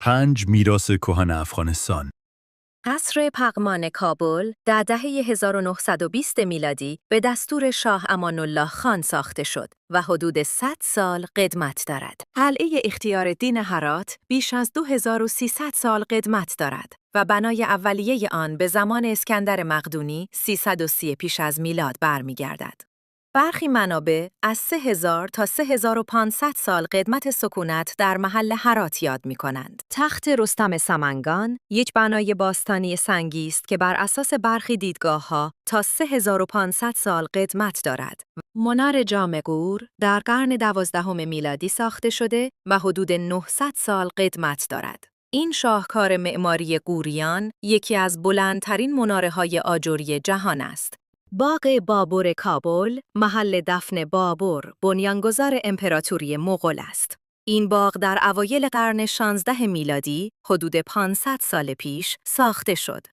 5 میراث کهن افغانستان. قصر پغمان کابل در دهه 1920 میلادی به دستور شاه امان الله خان ساخته شد و حدود 100 سال قدمت دارد. قلعه اختیارالدین هرات بیش از 2300 سال قدمت دارد و بنای اولیه آن به زمان اسکندر مقدونی 330 پیش از میلاد برمیگردد. برخی منابع از 3000 تا 3500 سال قدمت سکونت در محل هرات یاد می‌کنند. تخت رستم سمنگان یک بنای باستانی سنگی است که بر اساس برخی دیدگاه‌ها تا 3500 سال قدمت دارد. منار جام غور در قرن 12 میلادی ساخته شده و حدود 900 سال قدمت دارد. این شاهکار معماری غوریان یکی از بلندترین مناره‌های آجری جهان است. باغ بابر کابل، محل دفن بابر، بنیانگذار امپراتوری مغول است. این باغ در اوایل قرن 16 میلادی، حدود 500 سال پیش، ساخته شد.